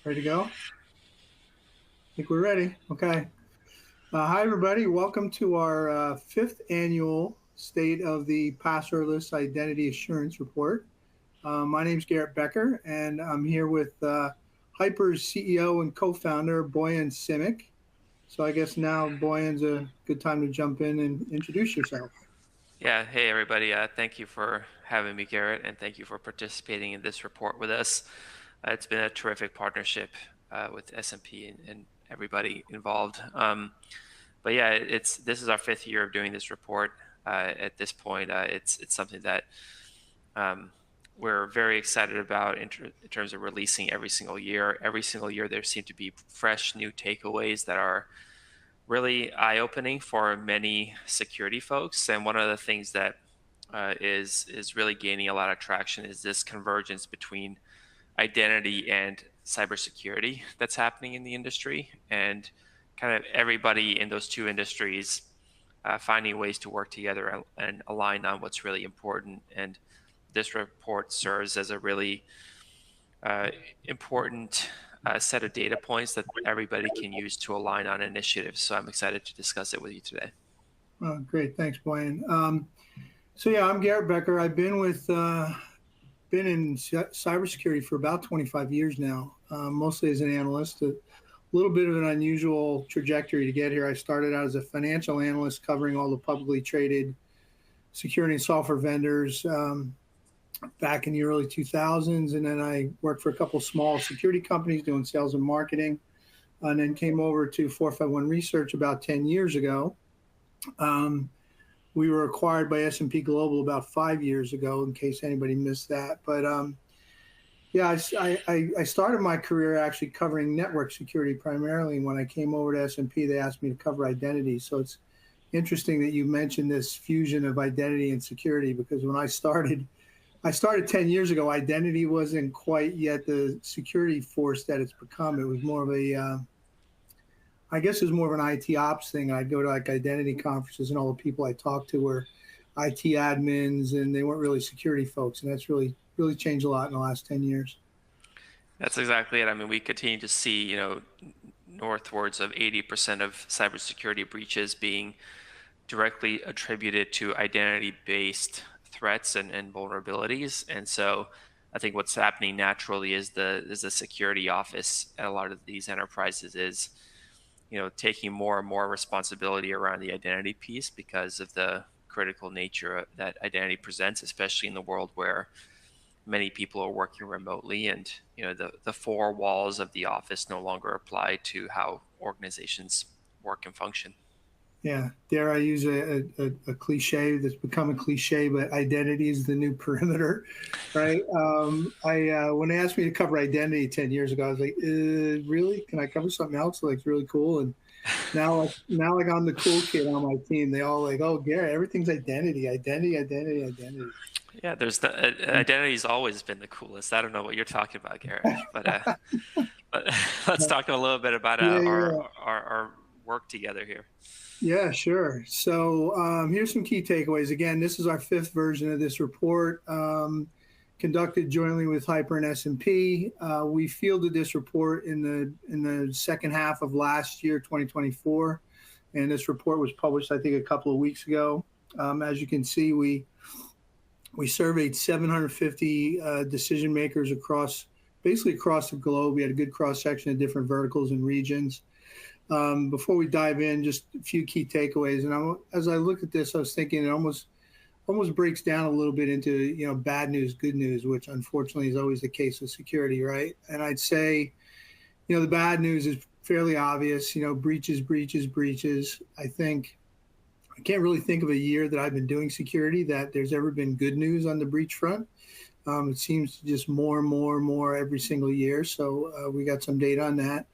Ready to go? I think we're ready. Okay. Hi, everybody. Welcome to our fifth annual State of the Passwordless Identity Assurance Report. My name is Garrett Bekker, and I'm here with HYPR's CEO and co-founder, Bojan Simic. So I guess now, Bojan's a good time to jump in and introduce yourself. Yeah, hey everybody. Thank you for having me, Garrett, and thank you for participating in this report with us. It's been a terrific partnership with S&P and everybody involved. But yeah, this is our fifth year of doing this report. At this point, it's something that we're very excited about in terms of releasing every single year. Every single year, there seem to be fresh new takeaways that are really eye-opening for many security folks. And one of the things that is really gaining a lot of traction is this convergence between identity and cybersecurity that's happening in the industry, and kind of everybody in those two industries finding ways to work together and align on what's really important. And this report serves as a really important set of data points that everybody can use to align on initiatives. So I'm excited to discuss it with you today. Great. Thanks, Bojan. So yeah, I'm Garrett Bekker. I've been in cybersecurity for about 25 years now, mostly as an analyst. A little bit of an unusual trajectory to get here. I started out as a financial analyst covering all the publicly traded security and software vendors back in the early 2000s. And then I worked for a couple of small security companies doing sales and marketing, and then came over to 451 Research about 10 years ago. We were acquired by S&P Global about 5 years ago, in case anybody missed that. But yeah, I started my career actually covering network security primarily. When I came over to S&P, they asked me to cover identity. So it's interesting that you mentioned this fusion of identity and security, because when I started 10 years ago, identity wasn't quite yet the security force that it's become. It was more of I guess it was more of an IT ops thing. I'd go to like identity conferences, and all the people I talked to were IT admins, and they weren't really security folks. And that's really changed a lot in the last 10 years. That's exactly it. I mean, we continue to see, northwards of 80% of cybersecurity breaches being directly attributed to identity-based threats and vulnerabilities. And so I think what's happening naturally is the security office at a lot of these enterprises is taking more and more responsibility around the identity piece because of the critical nature that identity presents, especially in the world where many people are working remotely, and the four walls of the office no longer apply to how organizations work and function. Yeah, dare I use a cliche that's become a cliche, but identity is the new perimeter, right? When they asked me to cover identity 10 years ago, I was like, really? Can I cover something else that's really cool? And now like I'm the cool kid on my team. They all like, oh, Gary, everything's identity. Yeah, there's identity's always been the coolest. I don't know what you're talking about, Garrett, but let's talk a little bit about our work together here. Yeah, sure. So here's some key takeaways. Again, this is our fifth version of this report, conducted jointly with HYPR and S&P. We fielded this report in the second half of last year, 2024, and this report was published, I think, a couple of weeks ago. As you can see, we surveyed 750 decision makers basically across the globe. We had a good cross section of different verticals and regions. Before we dive in, just a few key takeaways. And as I look at this, I was thinking it almost breaks down a little bit into bad news, good news, which unfortunately is always the case with security, right? And I'd say the bad news is fairly obvious. Breaches. I can't really think of a year that I've been doing security that there's ever been good news on the breach front. It seems just more and more every single year. So we got some data on that.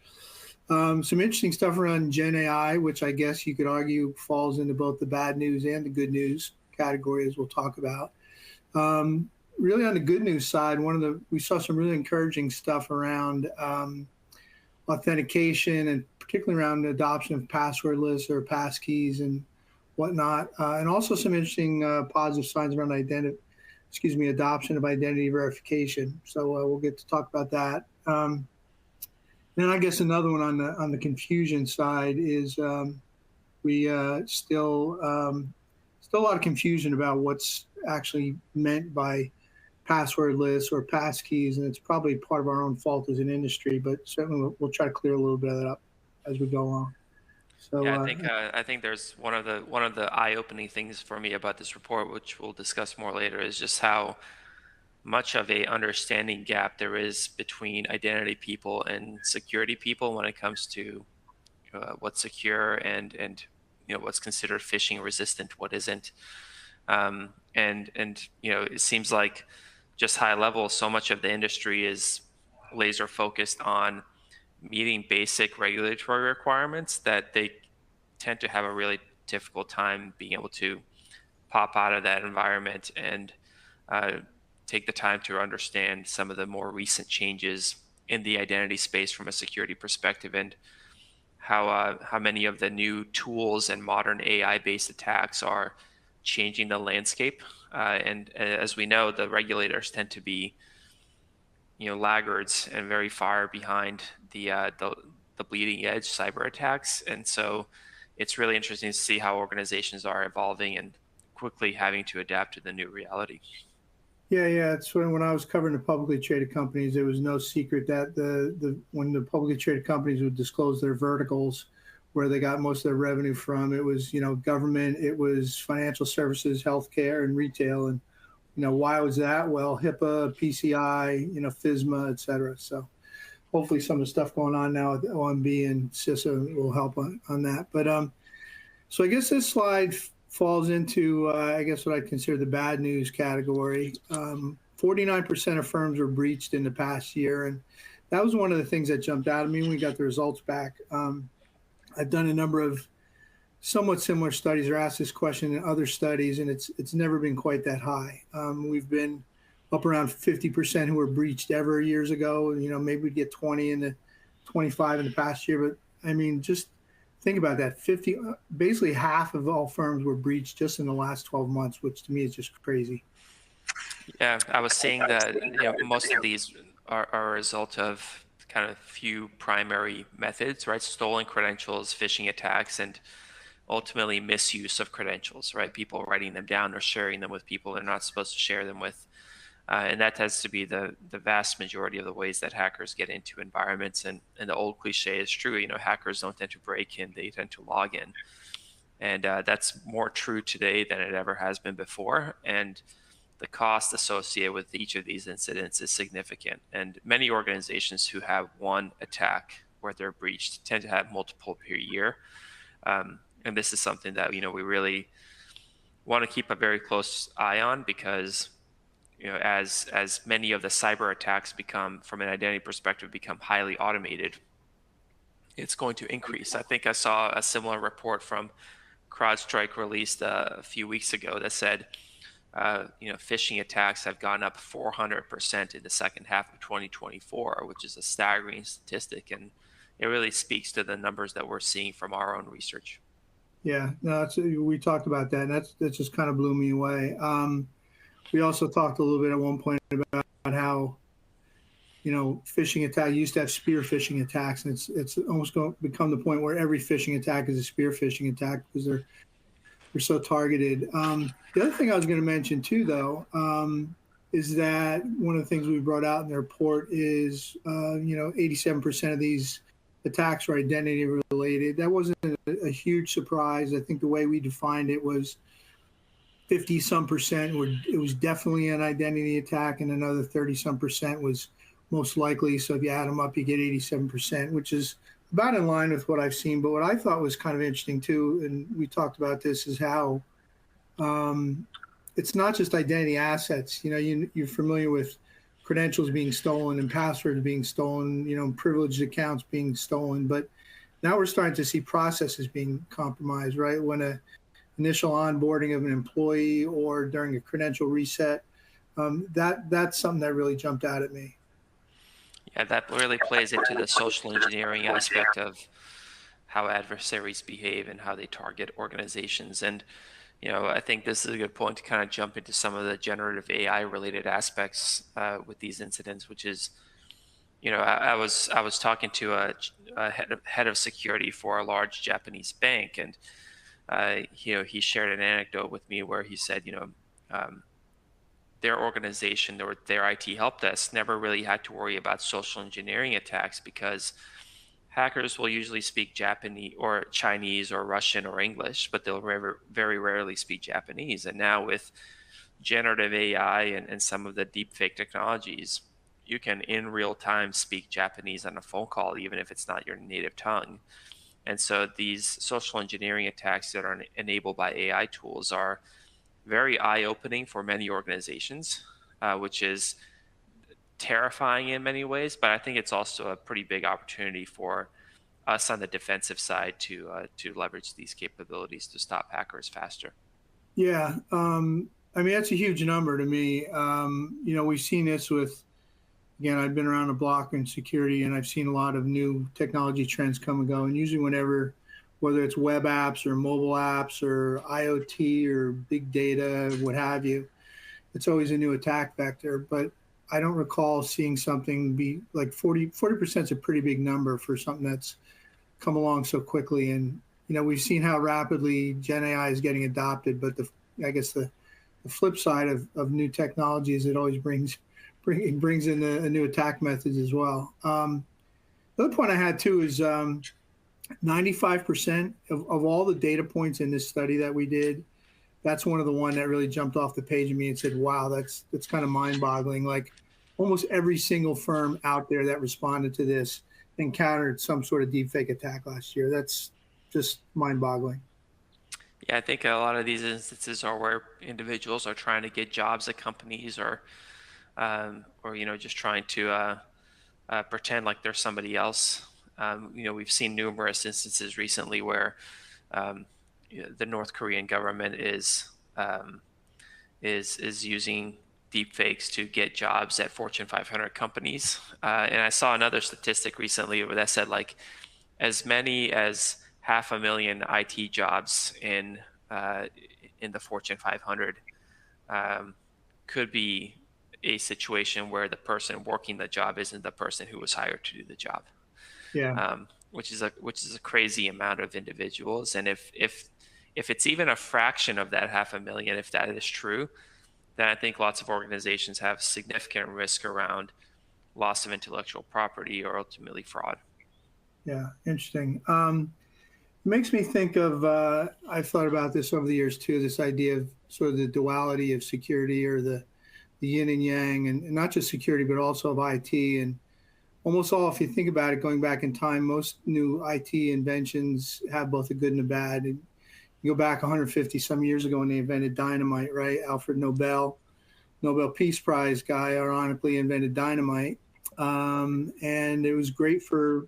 Some interesting stuff around Gen AI, which I guess you could argue falls into both the bad news and the good news category, as we'll talk about. Really on the good news side, we saw some really encouraging stuff around authentication, and particularly around the adoption of passwordless or passkeys and whatnot, and also some interesting positive signs around adoption of identity verification. So we'll get to talk about that. And I guess another one on the confusion side is we still a lot of confusion about what's actually meant by passwordless or passkeys, and it's probably part of our own fault as an industry. But certainly we'll try to clear a little bit of that up as we go along. So Yeah, I think there's one of the eye-opening things for me about this report, which we'll discuss more later, is just how much of a understanding gap there is between identity people and security people when it comes to what's secure and what's considered phishing resistant, what isn't. And it seems like, just high level, so much of the industry is laser focused on meeting basic regulatory requirements that they tend to have a really difficult time being able to pop out of that environment and uh, take the time to understand some of the more recent changes in the identity space from a security perspective, and how many of the new tools and modern AI-based attacks are changing the landscape. And as we know, the regulators tend to be laggards and very far behind the bleeding edge cyber attacks. And so it's really interesting to see how organizations are evolving and quickly having to adapt to the new reality. yeah. It's when I was covering the publicly traded companies, it was no secret that when the publicly traded companies would disclose their verticals, where they got most of their revenue from, it was government, it was financial services, healthcare, and retail. And why was that? Well, HIPAA, PCI, FISMA, et cetera. So hopefully some of the stuff going on now with OMB and CISA will help on that. But so I guess this slide falls into, I guess, what I consider the bad news category. 49% of firms were breached in the past year. And that was one of the things that jumped out at me when we got the results back. I've done a number of somewhat similar studies or asked this question in other studies, and it's never been quite that high. We've been up around 50% who were breached ever years ago. Maybe we'd get 20 in the 25 in the past year, but I mean, just think about that. Basically half of all firms were breached just in the last 12 months, which to me is just crazy. Yeah, I was seeing that most of these are a result of kind of few primary methods, right? Stolen credentials, phishing attacks, and ultimately misuse of credentials, right? People writing them down or sharing them with people they're not supposed to share them with. And that tends to be the vast majority of the ways that hackers get into environments. And the old cliche is true, hackers don't tend to break in, they tend to log in. And that's more true today than it ever has been before. And the cost associated with each of these incidents is significant. And many organizations who have one attack where they're breached tend to have multiple per year. And this is something that we really want to keep a very close eye on, because as many of the cyber attacks become, from an identity perspective, become highly automated, it's going to increase. I think I saw a similar report from CrowdStrike released a few weeks ago that said phishing attacks have gone up 400% in the second half of 2024, which is a staggering statistic, and it really speaks to the numbers that we're seeing from our own research. Yeah, no, we talked about that, and that just kind of blew me away. We also talked a little bit at one point about how phishing attack used to have spear phishing attacks, and it's almost become the point where every phishing attack is a spear phishing attack because they're so targeted. The other thing I was going to mention too, though, is that one of the things we brought out in the report is 87% of these attacks are identity related. That wasn't a huge surprise. I think the way we defined it was 50-some% it was definitely an identity attack, and another 30-some% was most likely. So if you add them up, you get 87%, which is about in line with what I've seen. But what I thought was kind of interesting too, and we talked about this, is how it's not just identity assets. You're familiar with credentials being stolen and passwords being stolen, privileged accounts being stolen. But now we're starting to see processes being compromised, right? When a initial onboarding of an employee or during a credential reset, that's something that really jumped out at me. Yeah, that really plays into the social engineering aspect of how adversaries behave and how they target organizations. And I think this is a good point to kind of jump into some of the generative AI related aspects with these incidents, which is I was talking to a head of security for a large Japanese bank, and he shared an anecdote with me where he said, um, their organization or their IT help desk never really had to worry about social engineering attacks because hackers will usually speak Japanese or Chinese or Russian or English, but they'll very rarely speak Japanese. And now with generative AI and some of the deepfake technologies, you can in real time speak Japanese on a phone call, even if it's not your native tongue. And so these social engineering attacks that are enabled by AI tools are very eye opening for many organizations, which is terrifying in many ways. But I think it's also a pretty big opportunity for us on the defensive side to leverage these capabilities to stop hackers faster. Yeah. I mean, that's a huge number to me. We've seen this with, again, I've been around the block in security, and I've seen a lot of new technology trends come and go. And usually, whether it's web apps or mobile apps or IoT or big data, what have you, it's always a new attack vector. But I don't recall seeing something be like 40% is a pretty big number for something that's come along so quickly. And, we've seen how rapidly Gen AI is getting adopted. But I guess the flip side of new technology is it always brings in a new attack methods as well. The other point I had too is 95% of all the data points in this study that we did, that's one of the one that really jumped off the page of me and said, wow, that's kind of mind boggling. Like almost every single firm out there that responded to this encountered some sort of deepfake attack last year. That's just mind boggling. Yeah, I think a lot of these instances are where individuals are trying to get jobs at companies, or just trying to pretend like they're somebody else. We've seen numerous instances recently where um, the North Korean government is using deepfakes to get jobs at Fortune 500 companies. And I saw another statistic recently that said like as many as 500,000 IT jobs in the Fortune 500 could be a situation where the person working the job isn't the person who was hired to do the job, Yeah. which is a crazy amount of individuals. And if it's even a fraction of that 500,000, if that is true, then I think lots of organizations have significant risk around loss of intellectual property or ultimately fraud. Yeah. Interesting. It makes me think of, I've thought about this over the years too, this idea of sort of the duality of security or the yin and yang, and not just security, but also of IT. And almost all, if you think about it, going back in time, most new IT inventions have both a good and a bad. And you go back 150 some years ago when they invented dynamite, right? Alfred Nobel Peace Prize guy, ironically invented dynamite. And it was great for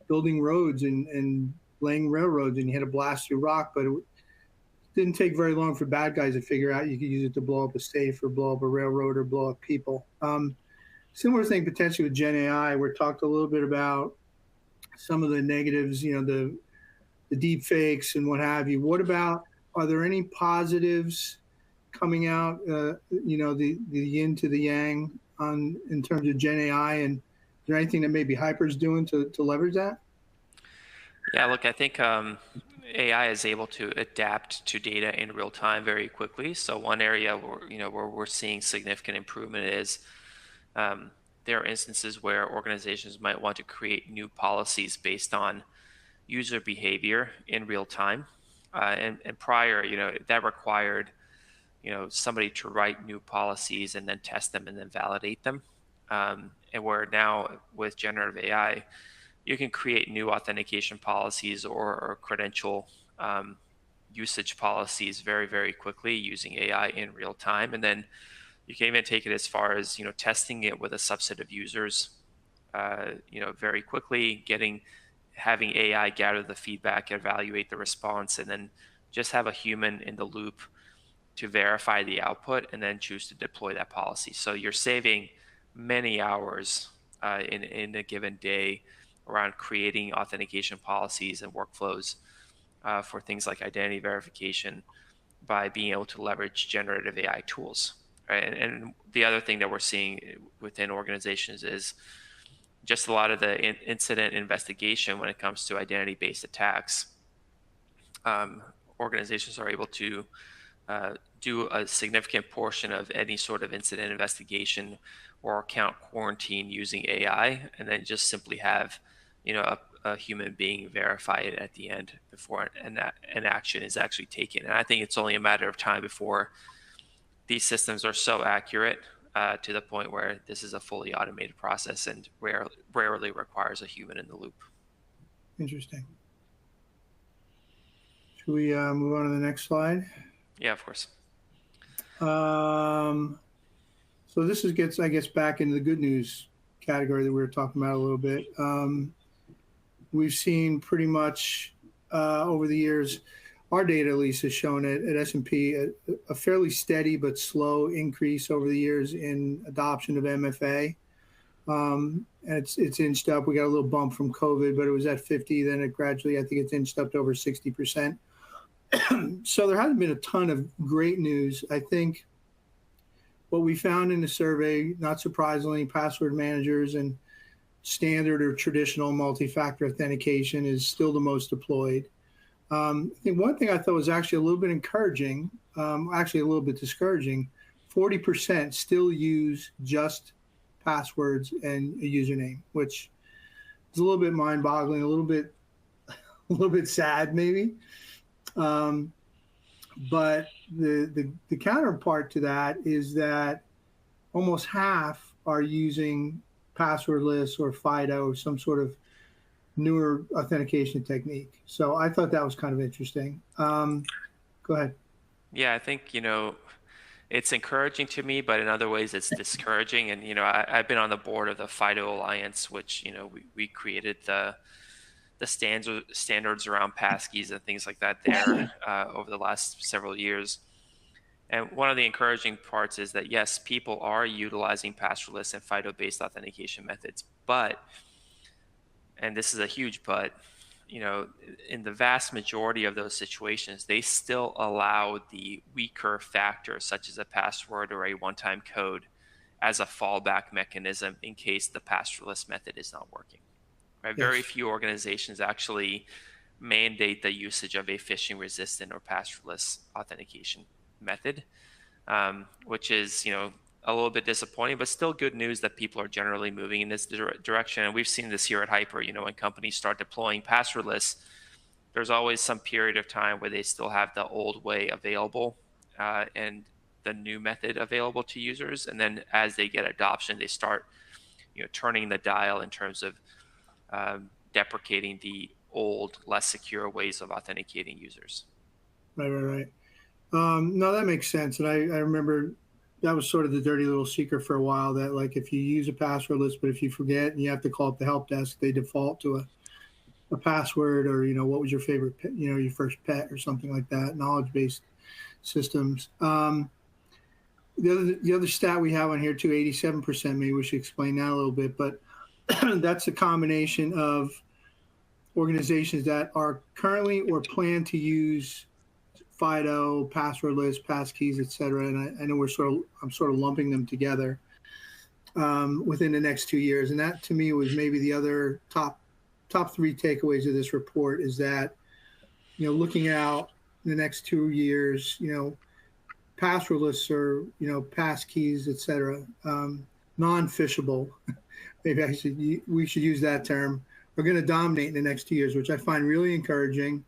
building roads and laying railroads, and you had to blast through rock, but it didn't take very long for bad guys to figure out you could use it to blow up a safe or blow up a railroad or blow up people. Similar thing potentially with Gen AI. We talked a little bit about some of the negatives, the deep fakes and what have you. What about, are there any positives coming out, the yin to the yang in terms of Gen AI? And is there anything that maybe HYPR is doing to leverage that? Yeah, look, I think AI is able to adapt to data in real time very quickly. So one area where we're seeing significant improvement is there are instances where organizations might want to create new policies based on user behavior in real time. And prior, that required, somebody to write new policies and then test them and then validate them. And where now with generative AI, you can create new authentication policies or credential usage policies very, very quickly using AI in real time. And then you can even take it as far as, testing it with a subset of users, very quickly, having AI gather the feedback, evaluate the response, and then just have a human in the loop to verify the output and then choose to deploy that policy. So you're saving many hours in a given day around creating authentication policies and workflows for things like identity verification by being able to leverage generative AI tools. Right? And the other thing that we're seeing within organizations is just a lot of the incident investigation when it comes to identity-based attacks. Organizations are able to do a significant portion of any sort of incident investigation or account quarantine using AI, and then just simply have, a human being verify it at the end before an action is actually taken. And I think it's only a matter of time before these systems are so accurate to the point where this is a fully automated process and rarely requires a human in the loop. Interesting. Should we move on to the next slide? Yeah, of course. So this gets, I guess, back into the good news category that we were talking about a little bit. We've seen pretty much over the years, our data at least has shown at S&P a fairly steady but slow increase over the years in adoption of MFA. And it's inched up. We got a little bump from COVID, but it was at 50. Then it gradually, I think it's inched up to over 60%. So there hasn't been a ton of great news. I think what we found in the survey, not surprisingly, password managers and standard or traditional multi-factor authentication is still the most deployed. I think one thing I thought was actually a little bit encouraging, actually a little bit discouraging, 40% still use just passwords and a username, which is a little bit mind-boggling, a little bit sad maybe. But the counterpart to that is that almost half are using passwordless or FIDO or some sort of newer authentication technique. So I thought that was kind of interesting. Go ahead. Yeah, I think, it's encouraging to me, but in other ways it's discouraging. And, I've been on the board of the FIDO Alliance, which, we created the standards around passkeys and things like that there over the last several years. And one of the encouraging parts is that, yes, people are utilizing passwordless and FIDO-based authentication methods, but, and this is a huge but, in the vast majority of those situations, they still allow the weaker factors, such as a password or a one-time code, as a fallback mechanism in case the passwordless method is not working. Right? Yes. Very few organizations actually mandate the usage of a phishing-resistant or passwordless authentication method, which is, a little bit disappointing, but still good news that people are generally moving in this direction. And we've seen this here at HYPR, when companies start deploying passwordless, there's always some period of time where they still have the old way available and the new method available to users. And then as they get adoption, they start, turning the dial in terms of deprecating the old, less secure ways of authenticating users. Right. No, that makes sense. And I remember that was sort of the dirty little secret for a while, that like if you use a passwordless, but if you forget and you have to call up the help desk, they default to a password, or, what was your favorite, your first pet or something like that, knowledge-based systems. The other stat we have on here too, 87%, maybe we should explain that a little bit, but that's a combination of organizations that are currently or plan to use FIDO, passwordless, passkeys, et cetera. And I know I'm sort of lumping them together within the next 2 years. And that to me was maybe the other top three takeaways of this report, is that, looking out the next 2 years, passwordless or, passkeys, et cetera, non-phishable, maybe we should use that term, are going to dominate in the next 2 years, which I find really encouraging.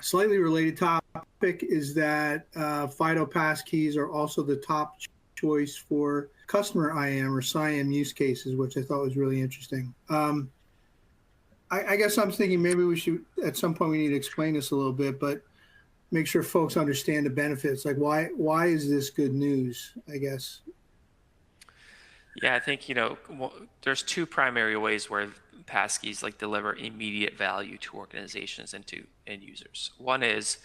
Slightly related topic is that FIDO passkeys are also the top choice for customer IAM or SIAM use cases, which I thought was really interesting. I guess I'm thinking maybe we should, at some point, we need to explain this a little bit, but make sure folks understand the benefits. Like, why is this good news, I guess? Yeah, I think, there's two primary ways where passkeys deliver immediate value to organizations and to end users. One is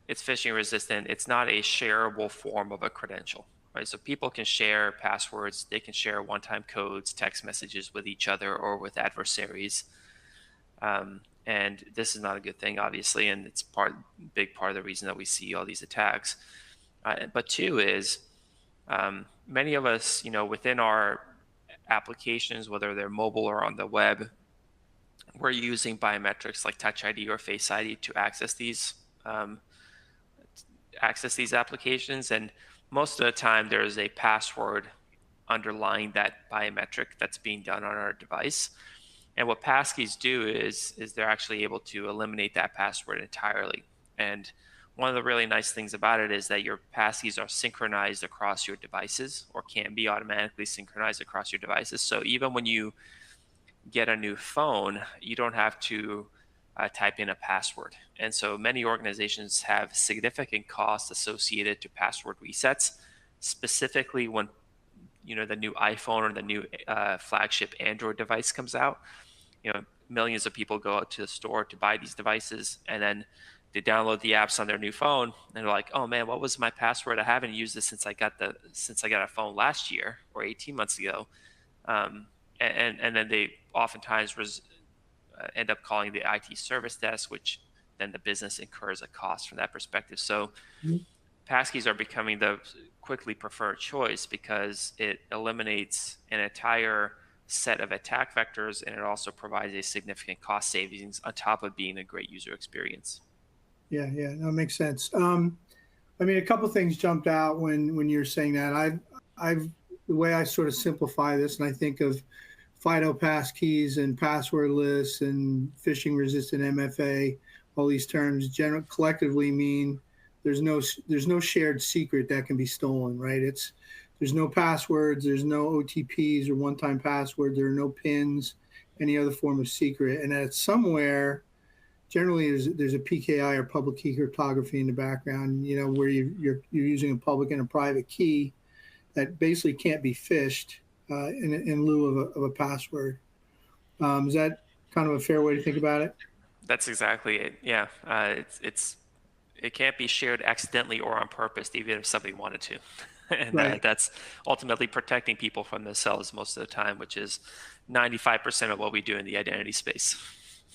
it's phishing resistant. It's not a shareable form of a credential, right? So people can share passwords, they can share one-time codes, text messages with each other or with adversaries. And this is not a good thing, obviously, and it's big part of the reason that we see all these attacks. But two is many of us, within our applications, whether they're mobile or on the web, we're using biometrics like Touch ID or Face ID to um, access these applications. And most of the time, there is a password underlying that biometric that's being done on our device. And what passkeys do is they're actually able to eliminate that password entirely. And one of the really nice things about it is that your passkeys are synchronized across your devices, or can be automatically synchronized across your devices. So even when you get a new phone, you don't have to type in a password. And so many organizations have significant costs associated to password resets, specifically when the new iPhone or the new flagship Android device comes out. Millions of people go out to the store to buy these devices, and then they download the apps on their new phone, and they're like, "Oh man, what was my password? I haven't used this since I got a phone last year or 18 months ago." And then they oftentimes end up calling the IT service desk, which then the business incurs a cost from that perspective. So passkeys are becoming the quickly preferred choice because it eliminates an entire set of attack vectors, and it also provides a significant cost savings on top of being a great user experience. Yeah, that makes sense. I mean, a couple things jumped out when you're saying that. I've the way I sort of simplify this, and I think of FIDO passkeys and passwordless and phishing-resistant MFA. All these terms collectively mean there's no shared secret that can be stolen, right? There's no passwords, there's no OTPs or one-time passwords, there are no pins, any other form of secret, and that somewhere, generally there's a PKI or public key cryptography in the background, where you're using a public and a private key that basically can't be phished in lieu of a password. Is that kind of a fair way to think about it? That's exactly it. Yeah, it can't be shared accidentally or on purpose, even if somebody wanted to. And Right. that's ultimately protecting people from themselves most of the time, which is 95% of what we do in the identity space.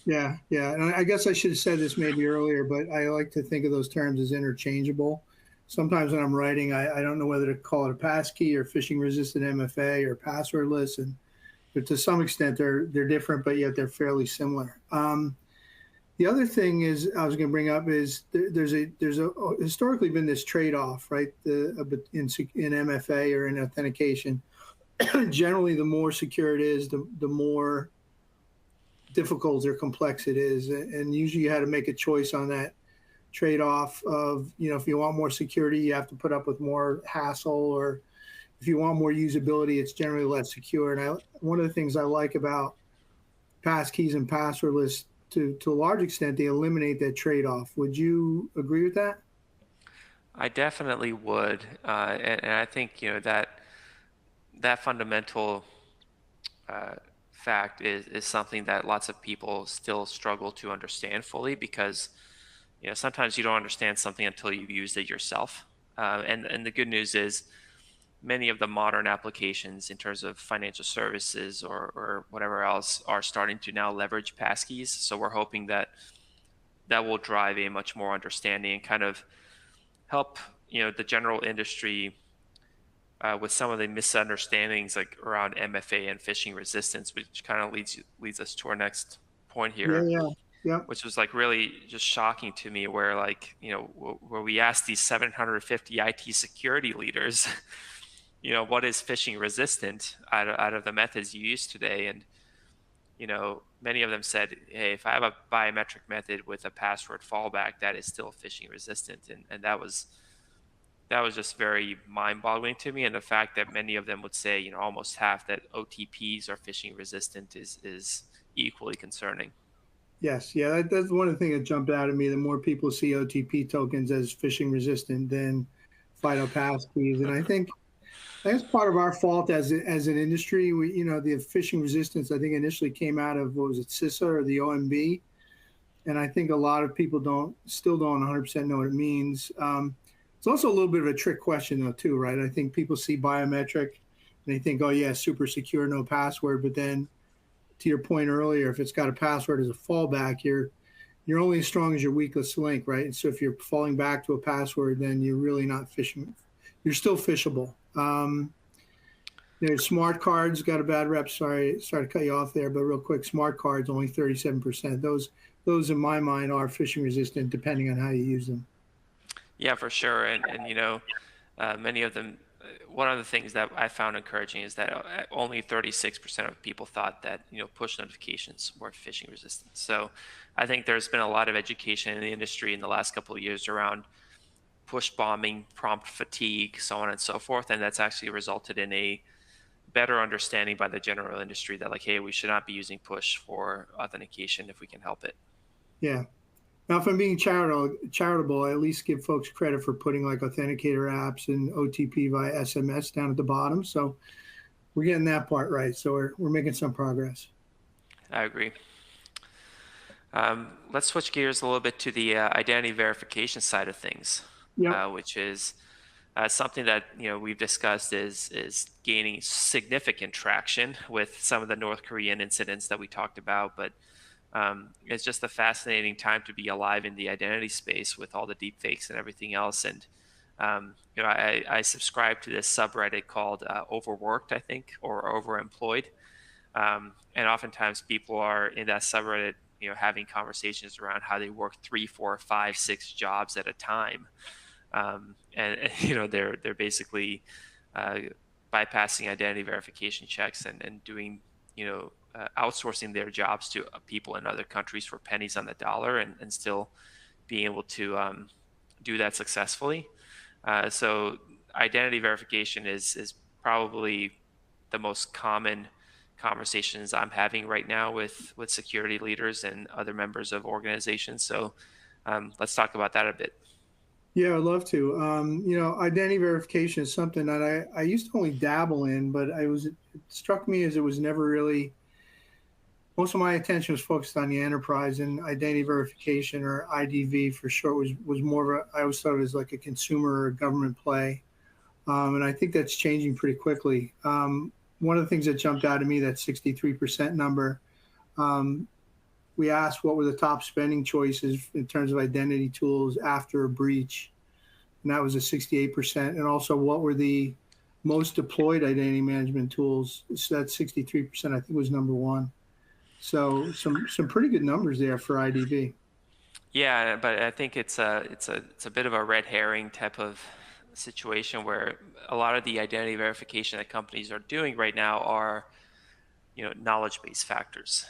Yeah. And I guess I should have said this maybe earlier, but I like to think of those terms as interchangeable. Sometimes when I'm writing, I don't know whether to call it a passkey or phishing-resistant MFA or passwordless, but to some extent they're different, but yet they're fairly similar. The other thing is I was going to bring up is there's historically been this trade-off, right? In MFA or in authentication, generally the more secure it is, the more difficult or complex it is, and usually you had to make a choice on that trade-off of, if you want more security, you have to put up with more hassle, or if you want more usability, it's generally less secure. And one of the things I like about passkeys and passwordless, to a large extent, they eliminate that trade-off. Would you agree with that? I definitely would, and I think that fundamental fact is something that lots of people still struggle to understand fully, because sometimes you don't understand something until you've used it yourself. And the good news is many of the modern applications in terms of financial services or whatever else are starting to now leverage passkeys. So we're hoping that will drive a much more understanding and kind of help the general industry with some of the misunderstandings like around MFA and phishing resistance, which kind of leads us to our next point here. Yeah. Which was like really just shocking to me, where where we asked these 750 IT security leaders, what is phishing resistant out of the methods you use today? And, many of them said, hey, if I have a biometric method with a password fallback, that is still phishing resistant. And that was just very mind-boggling to me. And the fact that many of them would say, almost half, that OTPs are phishing resistant is equally concerning. Yes. Yeah. That's one of the things that jumped out at me. The more people see OTP tokens as phishing resistant than FIDO passkeys. And I think that's part of our fault as an industry. The phishing resistance, I think, initially came out of, what was it, CISA or the OMB? And I think a lot of people still don't 100% know what it means. It's also a little bit of a trick question, though, too, right? I think people see biometric and they think, oh, yeah, super secure, no password. But then, to your point earlier, if it's got a password as a fallback, you're only as strong as your weakest link, right? And so if you're falling back to a password, then you're really not phishing. You're still phishable. There's smart cards got a bad rep. Sorry to cut you off there, but real quick, smart cards only 37%. Those in my mind are phishing resistant, depending on how you use them. Yeah, for sure. And many of them. One of the things that I found encouraging is that only 36% of people thought that push notifications were phishing resistant. So I think there's been a lot of education in the industry in the last couple of years around push bombing, prompt fatigue, so on and so forth, and that's actually resulted in a better understanding by the general industry that, like, hey, we should not be using push for authentication if we can help it. Yeah. Now, if I'm being charitable, I at least give folks credit for putting like authenticator apps and OTP via SMS down at the bottom. So we're getting that part right. So we're making some progress. I agree. Let's switch gears a little bit to the identity verification side of things, Yep. which is something that we've discussed is gaining significant traction with some of the North Korean incidents that we talked about, but it's just a fascinating time to be alive in the identity space with all the deep fakes and everything else. And I subscribe to this subreddit called Overworked, I think, or Overemployed, and oftentimes people are in that subreddit, having conversations around how they work 3, 4, 5, 6 jobs at a time. And they're basically bypassing identity verification checks and doing outsourcing their jobs to people in other countries for pennies on the dollar, and still being able to do that successfully. So identity verification is probably the most common conversations I'm having right now with security leaders and other members of organizations. So let's talk about that a bit. Yeah, I'd love to. Identity verification is something that I used to only dabble in, but it struck me as it was never really, most of my attention was focused on the enterprise, and identity verification, or IDV for short, was more of I always thought it was like a consumer or a government play. And I think that's changing pretty quickly. One of the things that jumped out at me, that 63% number, we asked what were the top spending choices in terms of identity tools after a breach, and that was a 68%. And also, what were the most deployed identity management tools? So that 63%, I think, was number one. So some pretty good numbers there for IDV. Yeah, but I think it's a bit of a red herring type of situation where a lot of the identity verification that companies are doing right now are, knowledge-based factors.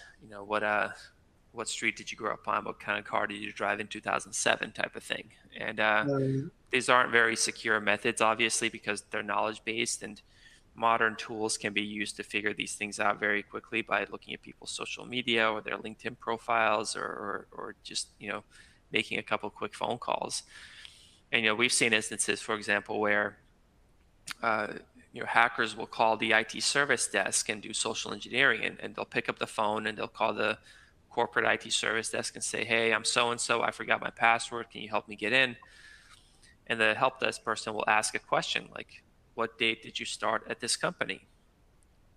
What street did you grow up on? What kind of car did you drive in 2007 type of thing. And these aren't very secure methods, obviously, because they're knowledge-based, and modern tools can be used to figure these things out very quickly by looking at people's social media or their LinkedIn profiles, or just, making a couple quick phone calls. And, we've seen instances, for example, where hackers will call the IT service desk and do social engineering, and they'll pick up the phone and they'll call the corporate IT service desk and say, hey, I'm so-and-so, I forgot my password, can you help me get in? And the help desk person will ask a question like, what date did you start at this company?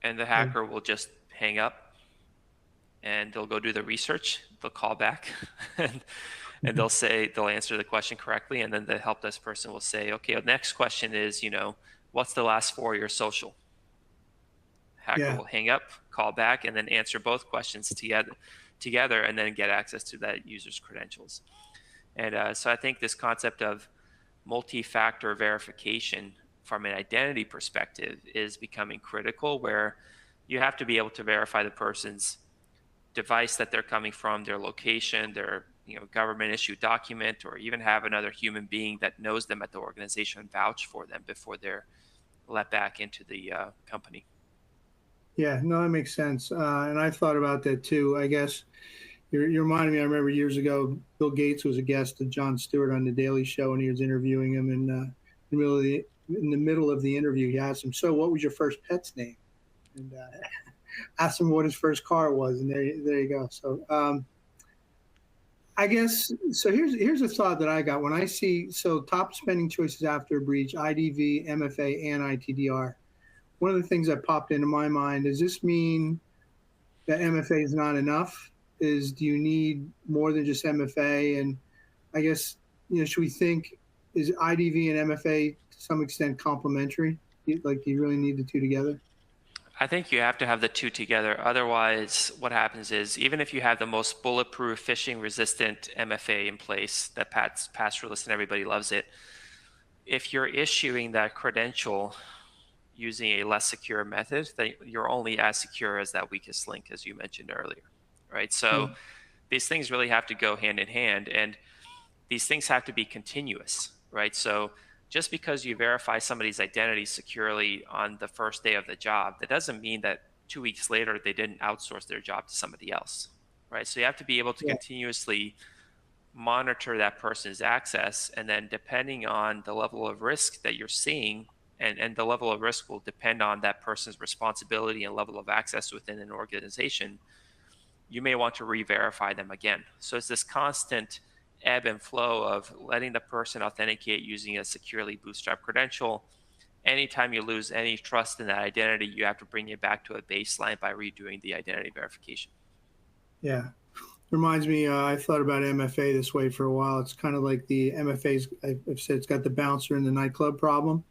And the hacker will just hang up, and they'll go do the research, they'll call back, and they'll answer the question correctly, and then the help desk person will say, okay, the next question is, what's the last 4 of your social? Hacker will hang up, call back, and then answer both questions together, and then get access to that user's credentials. And so I think this concept of multi-factor verification from an identity perspective is becoming critical, where you have to be able to verify the person's device that they're coming from, their location, their government issued document, or even have another human being that knows them at the organization vouch for them before they're let back into the company. Yeah, no, that makes sense. And I've thought about that too. I guess you're reminding me, I remember years ago, Bill Gates was a guest of Jon Stewart on The Daily Show, and he was interviewing him. And in the middle of the interview, he asked him, so what was your first pet's name? And asked him what his first car was. And there you go. So I guess, so here's a thought that I got when I see, so top spending choices after a breach, IDV, MFA, and ITDR. One of the things that popped into my mind, does this mean that MFA is not enough? Do you need more than just MFA? And I guess, should we think, is IDV and MFA to some extent complementary? Like, do you really need the two together? I think you have to have the two together. Otherwise, what happens is even if you have the most bulletproof phishing-resistant MFA in place, that passwordless and everybody loves it, if you're issuing that credential using a less secure method, then you're only as secure as that weakest link, as you mentioned earlier, right? Yeah. So these things really have to go hand in hand, and these things have to be continuous, right? So just because you verify somebody's identity securely on the first day of the job, that doesn't mean that 2 weeks later they didn't outsource their job to somebody else, right? So you have to be able to Yeah. continuously monitor that person's access, and then depending on the level of risk that you're seeing, and the level of risk will depend on that person's responsibility and level of access within an organization, you may want to re-verify them again. So it's this constant ebb and flow of letting the person authenticate using a securely bootstrapped credential. Anytime you lose any trust in that identity, you have to bring it back to a baseline by redoing the identity verification. Yeah. Reminds me, I've thought about MFA this way for a while. It's kind of like the MFA's, I've said it's got the bouncer in the nightclub problem,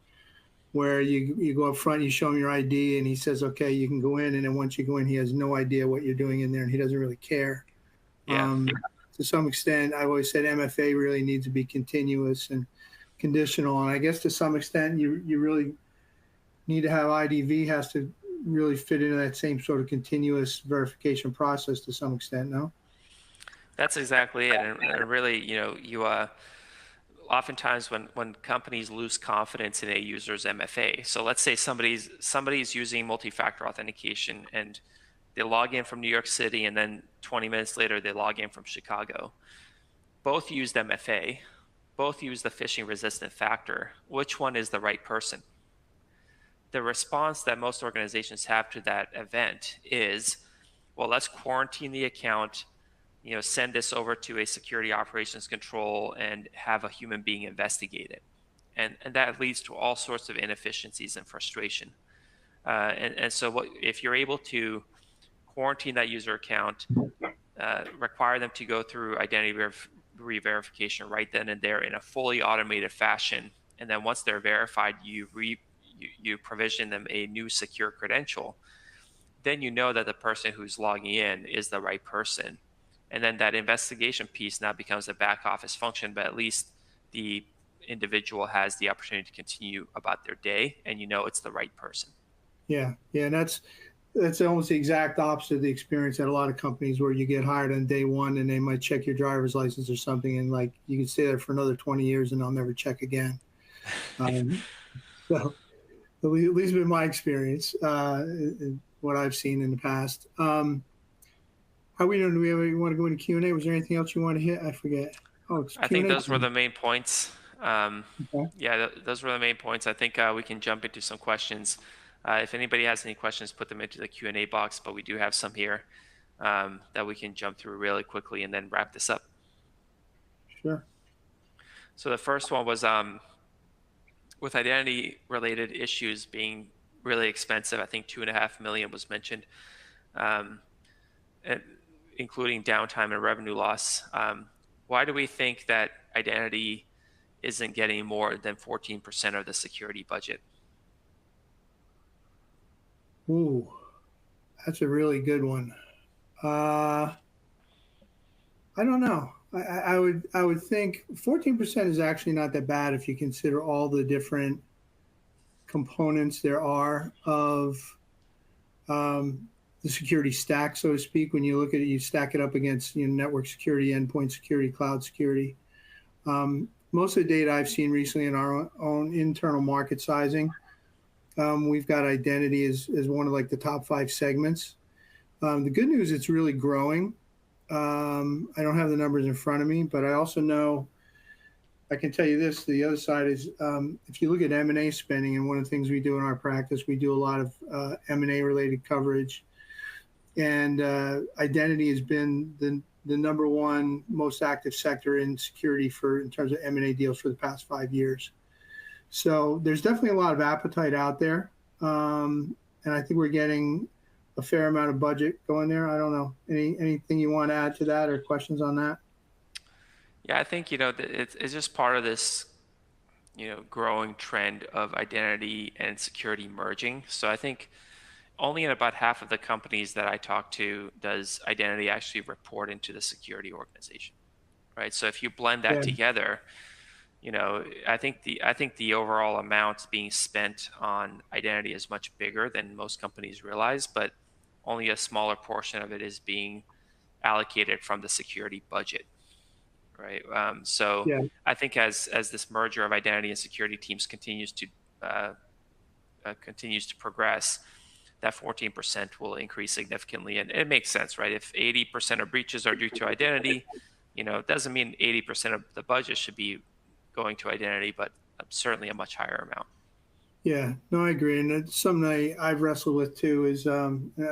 where you go up front, you show him your ID, and he says, okay, you can go in. And then once you go in, he has no idea what you're doing in there, and he doesn't really care. Yeah. To some extent, I've always said MFA really needs to be continuous and conditional. And I guess to some extent, you really need to have IDV has to really fit into that same sort of continuous verification process to some extent, no? That's exactly it. And really, you oftentimes when companies lose confidence in a user's MFA, so let's say somebody's using multi-factor authentication and they log in from New York City, and then 20 minutes later they log in from Chicago. Both used MFA, both use the phishing resistant factor. Which one is the right person? The response that most organizations have to that event is, well, let's quarantine the account, send this over to a security operations control and have a human being investigate it. And that leads to all sorts of inefficiencies and frustration. And so if you're able to quarantine that user account, require them to go through identity re-verification right then and there in a fully automated fashion, and then once they're verified, you provision them a new secure credential, then you know that the person who's logging in is the right person. And then that investigation piece now becomes a back office function, but at least the individual has the opportunity to continue about their day, and it's the right person. Yeah, yeah, and that's almost the exact opposite of the experience at a lot of companies where you get hired on day one and they might check your driver's license or something, and like you can stay there for another 20 years and they'll never check again. So at least in my experience, what I've seen in the past. How we doing? Do we want to go into Q&A? Was there anything else you want to hit? I forget. Oh, it's I Q&A. think those were the main points. Okay. Yeah, those were the main points. I think we can jump into some questions. If anybody has any questions, put them into the Q&A box, but we do have some here that we can jump through really quickly and then wrap this up. Sure. So the first one was with identity-related issues being really expensive. I think $2.5 million was mentioned, including downtime and revenue loss. Why do we think that identity isn't getting more than 14% of the security budget? Ooh, that's a really good one. I don't know. I would think 14% is actually not that bad if you consider all the different components there are of the security stack, so to speak. When you look at it, you stack it up against network security, endpoint security, cloud security. Most of the data I've seen recently in our own internal market sizing, we've got identity as one of like the top 5 segments. The good news, it's really growing. I don't have the numbers in front of me, but I also know, I can tell you this, the other side is if you look at M&A spending, and one of the things we do in our practice, we do a lot of M&A related coverage. And identity has been the number one most active sector in security in terms of M&A deals for the past 5 years. So there's definitely a lot of appetite out there. And I think we're getting a fair amount of budget going there. I don't know. Anything you want to add to that or questions on that? Yeah, I think, it's just part of this, growing trend of identity and security merging. So I think only in about half of the companies that I talk to does identity actually report into the security organization, right? So if you blend that Yeah, together, I think the overall amount being spent on identity is much bigger than most companies realize, but only a smaller portion of it is being allocated from the security budget, right? So yeah, I think as this merger of identity and security teams uh, continues to progress, that 14% will increase significantly, and it makes sense, right? If 80% of breaches are due to identity, it doesn't mean 80% of the budget should be going to identity, but certainly a much higher amount. yeah. No, I agree, and it's something I've wrestled with too. Is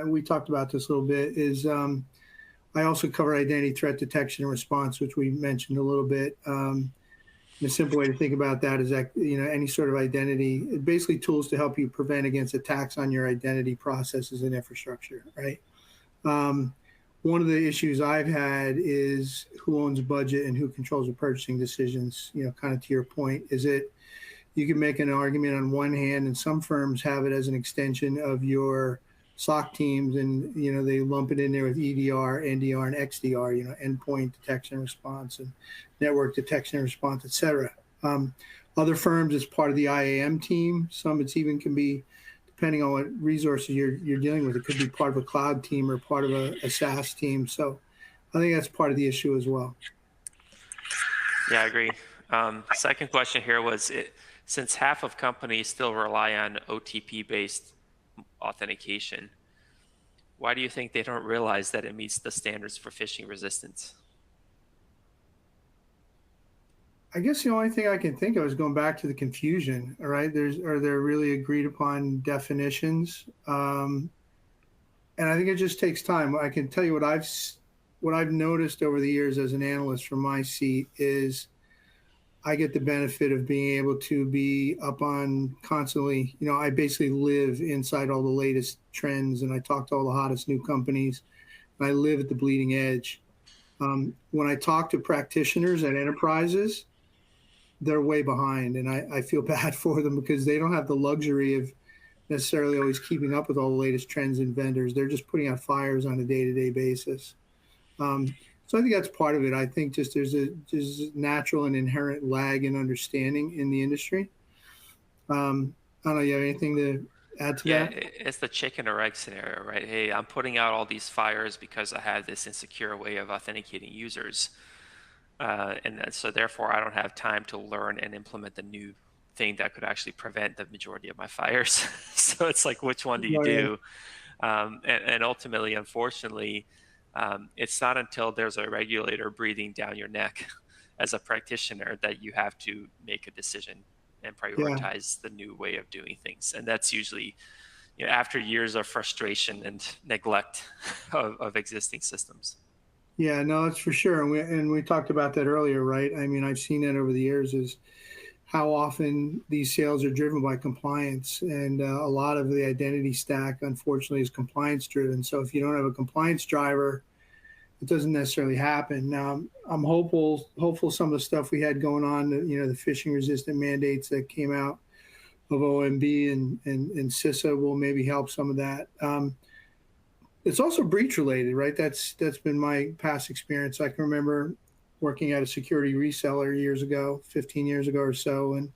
we talked about this a little bit. Is I also cover identity threat detection and response, which we mentioned a little bit. The simple way to think about that is that any sort of identity, basically tools to help you prevent against attacks on your identity processes and infrastructure, right? Um, One of the issues I've had is who owns budget and who controls the purchasing decisions. Kind of to your point, is it you can make an argument on one hand, and some firms have it as an extension of your SOC teams, and they lump it in there with EDR, NDR, and XDR. Endpoint detection and response, and network detection and response, etc. Other firms, it's part of the IAM team. Some it's even can be depending on what resources you're dealing with. It could be part of a cloud team or part of a SaaS team. So I think that's part of the issue as well. Yeah, I agree. Second question here was since half of companies still rely on OTP based authentication, why do you think they don't realize that it meets the standards for phishing resistance? I guess the only thing I can think of is going back to the confusion. All right, are there really agreed upon definitions? And I think it just takes time. I can tell you what I've noticed over the years as an analyst from my seat is I get the benefit of being able to be up on constantly. I basically live inside all the latest trends, and I talk to all the hottest new companies, and I live at the bleeding edge. When I talk to practitioners at enterprises, they're way behind, and I feel bad for them because they don't have the luxury of necessarily always keeping up with all the latest trends and vendors. They're just putting out fires on a day-to-day basis. So I think that's part of it. I think just there's a natural and inherent lag in understanding in the industry. I don't know. You have anything to add to Yeah, that? it's the chicken or egg scenario, right? Hey, I'm putting out all these fires because I have this insecure way of authenticating users. So therefore, I don't have time to learn and implement the new thing that could actually prevent the majority of my fires. So it's like, which one do you Oh, yeah. do? And ultimately, unfortunately, it's not until there's a regulator breathing down your neck as a practitioner that you have to make a decision and Yeah. prioritize the new way of doing things. And that's usually after years of frustration and neglect of existing systems. Yeah, no, that's for sure. And we talked about that earlier, right? I mean, I've seen that over the years is how often these sales are driven by compliance, and a lot of the identity stack, unfortunately, is compliance driven. So if you don't have a compliance driver, it doesn't necessarily happen. Now, I'm hopeful some of the stuff we had going on, the phishing resistant mandates that came out of OMB and CISA will maybe help some of that. It's also breach related, right? That's been my past experience. I can remember working at a security reseller years ago, 15 years ago or so, and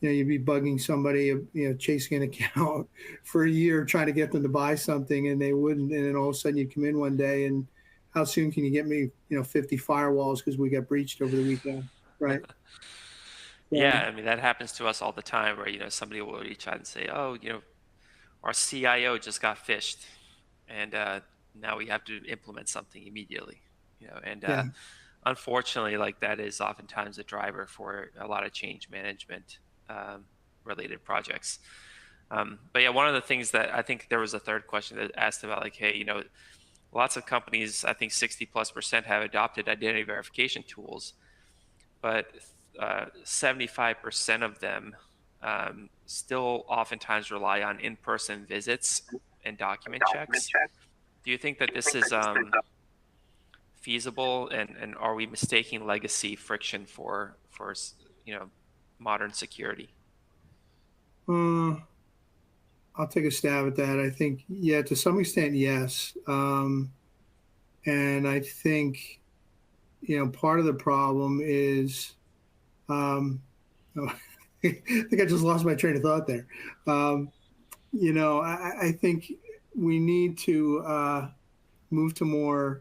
you'd be bugging somebody, chasing an account for a year, trying to get them to buy something, and they wouldn't. And then all of a sudden, you'd come in one day, and how soon can you get me, 50 firewalls because we got breached over the weekend, right? So Yeah, I mean that happens to us all the time where somebody will reach out and say, "Oh, our CIO just got phished, and now we have to implement something immediately." And yeah, unfortunately, like that is oftentimes a driver for a lot of change management related projects. But yeah, one of the things that I think there was a third question that asked about, like, hey, lots of companies, I think 60+% have adopted identity verification tools, but 75% of them still oftentimes rely on in-person visits and document checks. Do you think that this is feasible, and are we mistaking legacy friction for modern security? uh, I'll take a stab at that. I think, yeah, to some extent, yes. And I think, part of the problem is, oh, I think I just lost my train of thought there. I think we need to move to more,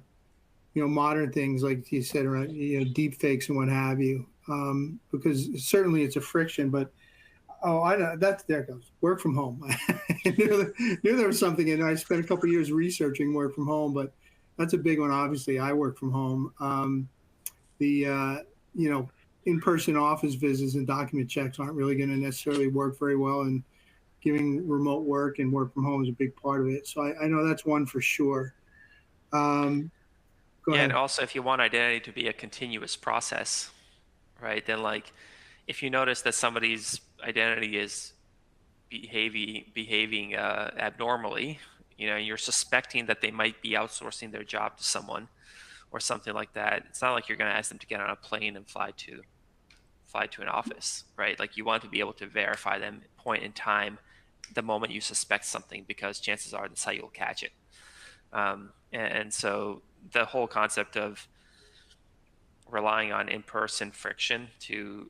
modern things like you said around, deep fakes and what have you. Because certainly it's a friction, but I know there it goes. Work from home. I knew there was something in there. I spent a couple of years researching work from home, but that's a big one. Obviously, I work from home. In-person office visits and document checks aren't really going to necessarily work very well, and giving remote work and work from home is a big part of it. So I know that's one for sure. Go Yeah, ahead. and also if you want identity to be a continuous process, right? Then like if you notice that somebody's identity is behaving abnormally, you're suspecting that they might be outsourcing their job to someone or something like that. It's not like you're going to ask them to get on a plane and fly to an office, right? Like you want to be able to verify them point in time the moment you suspect something, because chances are that's how you'll catch it. And so the whole concept of relying on in-person friction to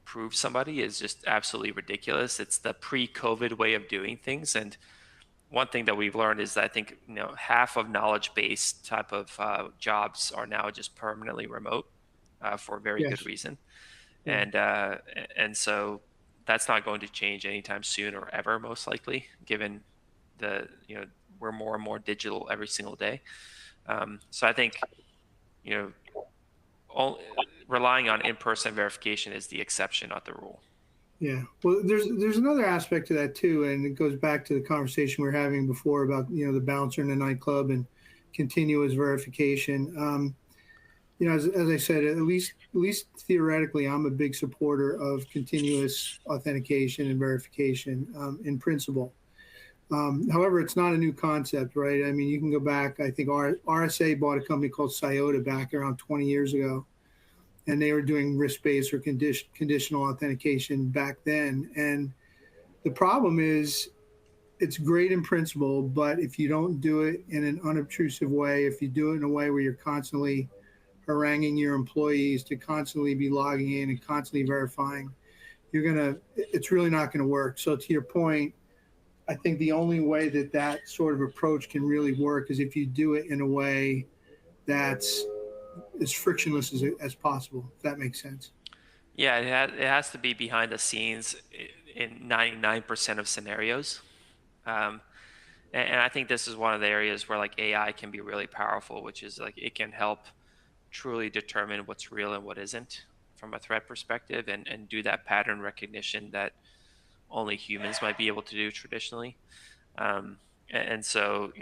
prove somebody is just absolutely ridiculous. It's the pre-COVID way of doing things. And one thing that we've learned is that I think half of knowledge-based type of jobs are now just permanently remote for a very good reason. Yeah. And so that's not going to change anytime soon or ever, most likely, given we're more and more digital every single day. So I think relying on in-person verification is the exception, not the rule. Yeah. Well, there's another aspect to that too, and it goes back to the conversation we were having before about the bouncer in the nightclub and continuous verification. As I said, at least theoretically, I'm a big supporter of continuous authentication and verification in principle. However, it's not a new concept, right? I mean, you can go back. I think RSA bought a company called Cyota back around 20 years ago, and they were doing risk-based or conditional authentication back then. And the problem is, it's great in principle, but if you don't do it in an unobtrusive way, if you do it in a way where you're constantly haranguing your employees to constantly be logging in and constantly verifying, it's really not going to work. So to your point, I think the only way that sort of approach can really work is if you do it in a way that's as frictionless as possible, if that makes sense. Yeah, it has to be behind the scenes in 99% of scenarios. And I think this is one of the areas where like AI can be really powerful, which is like it can help truly determine what's real and what isn't from a threat perspective, and do that pattern recognition that only humans might be able to do traditionally. And so,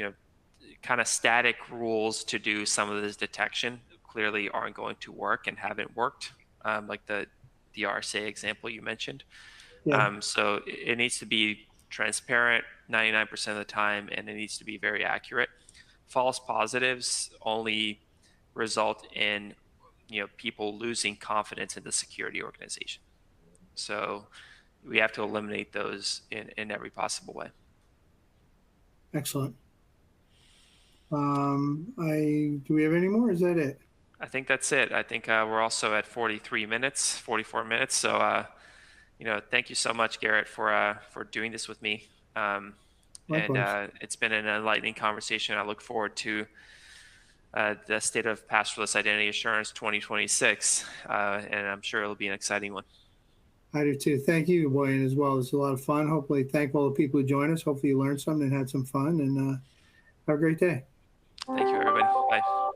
kind of static rules to do some of this detection clearly aren't going to work and haven't worked, like the RSA example you mentioned. Yeah. So it needs to be transparent 99% of the time, and it needs to be very accurate. False positives only result in people losing confidence in the security organization. So we have to eliminate those in every possible way. Excellent. Do we have any more? Is that it? I think that's it. I think we're also at 44 minutes. So, thank you so much, Garrett, for doing this with me. And it's been an enlightening conversation. I look forward to the State of Passwordless Identity Assurance 2026, and I'm sure it'll be an exciting one. I do too. Thank you, Bojan, as well. It's a lot of fun. Hopefully, thank all the people who joined us. Hopefully, you learned something and had some fun, and have a great day. Thank you, everybody. Bye.